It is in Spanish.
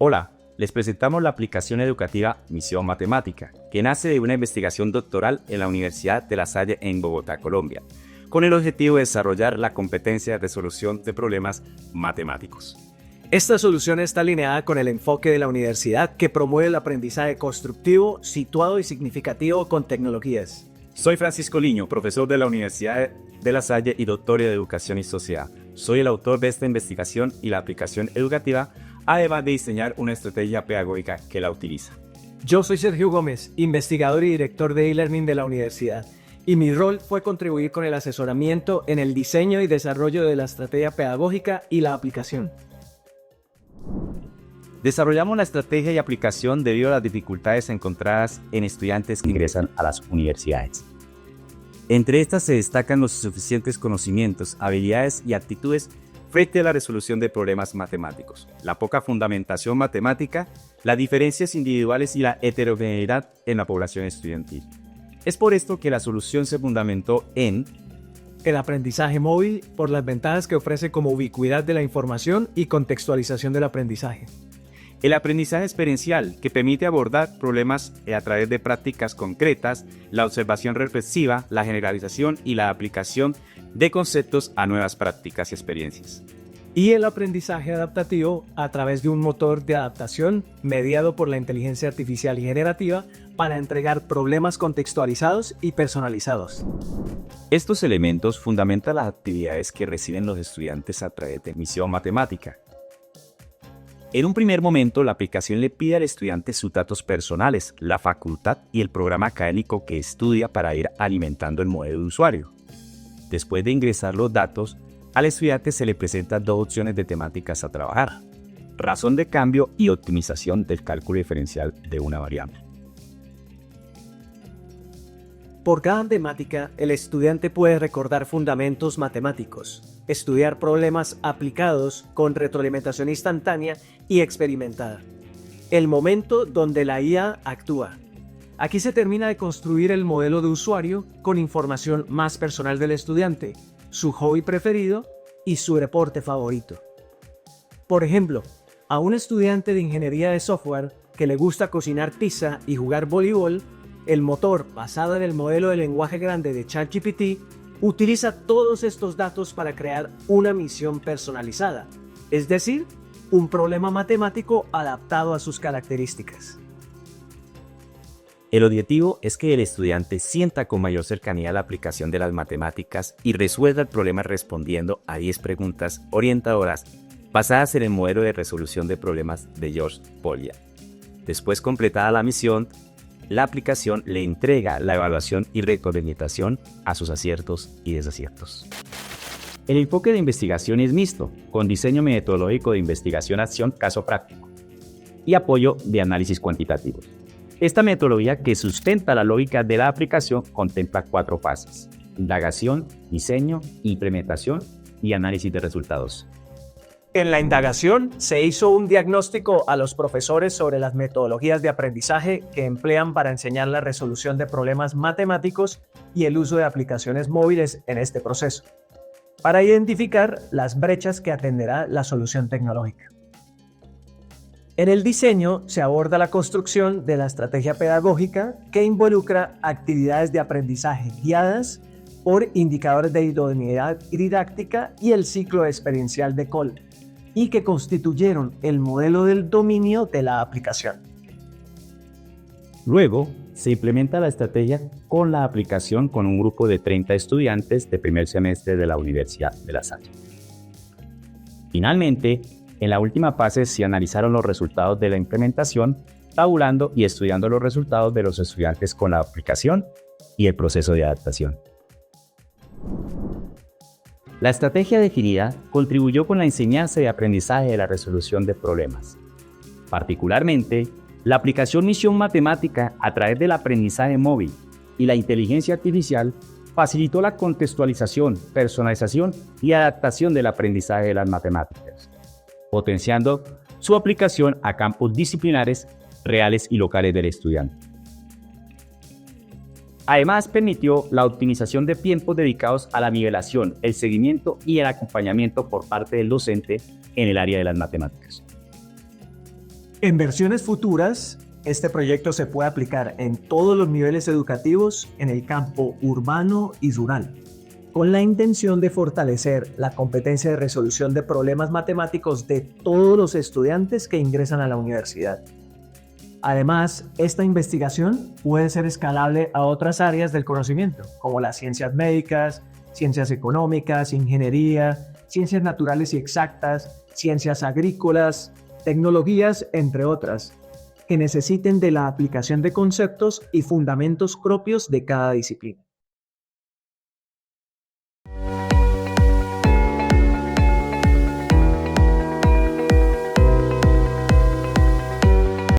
Hola, les presentamos la aplicación educativa Misión Matemática, que nace de una investigación doctoral en la Universidad de La Salle en Bogotá, Colombia, con el objetivo de desarrollar la competencia de resolución de problemas matemáticos. Esta solución está alineada con el enfoque de la universidad que promueve el aprendizaje constructivo, situado y significativo con tecnologías. Soy Francisco Liño, profesor de la Universidad de La Salle y doctor en Educación y Sociedad. Soy el autor de esta investigación y la aplicación educativa, además de diseñar una estrategia pedagógica que la utiliza. Yo soy Sergio Gómez, investigador y director de e-learning de la universidad, y mi rol fue contribuir con el asesoramiento en el diseño y desarrollo de la estrategia pedagógica y la aplicación. Desarrollamos la estrategia y aplicación debido a las dificultades encontradas en estudiantes que ingresan a las universidades. Entre estas se destacan los insuficientes conocimientos, habilidades y actitudes frente a la resolución de problemas matemáticos, la poca fundamentación matemática, las diferencias individuales y la heterogeneidad en la población estudiantil. Es por esto que la solución se fundamentó en el aprendizaje móvil por las ventajas que ofrece como ubicuidad de la información y contextualización del aprendizaje. El aprendizaje experiencial, que permite abordar problemas a través de prácticas concretas, la observación reflexiva, la generalización y la aplicación de conceptos a nuevas prácticas y experiencias. Y el aprendizaje adaptativo a través de un motor de adaptación mediado por la inteligencia artificial y generativa para entregar problemas contextualizados y personalizados. Estos elementos fundamentan las actividades que reciben los estudiantes a través de Misión Matemática. En un primer momento, la aplicación le pide al estudiante sus datos personales, la facultad y el programa académico que estudia para ir alimentando el modelo de usuario. Después de ingresar los datos, al estudiante se le presentan dos opciones de temáticas a trabajar: razón de cambio y optimización del cálculo diferencial de una variable. Por cada temática, el estudiante puede recordar fundamentos matemáticos, estudiar problemas aplicados con retroalimentación instantánea y experimentada. El momento donde la IA actúa. Aquí se termina de construir el modelo de usuario con información más personal del estudiante, su hobby preferido y su reporte favorito. Por ejemplo, a un estudiante de ingeniería de software que le gusta cocinar pizza y jugar voleibol, el motor basado en el modelo de lenguaje grande de ChatGPT utiliza todos estos datos para crear una misión personalizada, es decir, un problema matemático adaptado a sus características. El objetivo es que el estudiante sienta con mayor cercanía la aplicación de las matemáticas y resuelva el problema respondiendo a 10 preguntas orientadoras basadas en el modelo de resolución de problemas de George Polya. Después completada la misión, la aplicación le entrega la evaluación y retroalimentación a sus aciertos y desaciertos. El enfoque de investigación es mixto, con diseño metodológico de investigación-acción caso práctico y apoyo de análisis cuantitativo. Esta metodología, que sustenta la lógica de la aplicación, contempla 4 fases: indagación, diseño, implementación y análisis de resultados. En la indagación se hizo un diagnóstico a los profesores sobre las metodologías de aprendizaje que emplean para enseñar la resolución de problemas matemáticos y el uso de aplicaciones móviles en este proceso, para identificar las brechas que atenderá la solución tecnológica. En el diseño se aborda la construcción de la estrategia pedagógica que involucra actividades de aprendizaje guiadas por indicadores de idoneidad didáctica y el ciclo experiencial de Cole, y que constituyeron el modelo del dominio de la aplicación. Luego, se implementa la estrategia con la aplicación con un grupo de 30 estudiantes de primer semestre de la Universidad de La Salle. Finalmente, en la última fase se analizaron los resultados de la implementación, tabulando y estudiando los resultados de los estudiantes con la aplicación y el proceso de adaptación. La estrategia definida contribuyó con la enseñanza y aprendizaje de la resolución de problemas. Particularmente, la aplicación Misión Matemática a través del aprendizaje móvil y la inteligencia artificial facilitó la contextualización, personalización y adaptación del aprendizaje de las matemáticas, potenciando su aplicación a campos disciplinares reales y locales del estudiante. Además, permitió la optimización de tiempos dedicados a la nivelación, el seguimiento y el acompañamiento por parte del docente en el área de las matemáticas. En versiones futuras, este proyecto se puede aplicar en todos los niveles educativos en el campo urbano y rural, con la intención de fortalecer la competencia de resolución de problemas matemáticos de todos los estudiantes que ingresan a la universidad. Además, esta investigación puede ser escalable a otras áreas del conocimiento, como las ciencias médicas, ciencias económicas, ingeniería, ciencias naturales y exactas, ciencias agrícolas, tecnologías, entre otras, que necesiten de la aplicación de conceptos y fundamentos propios de cada disciplina.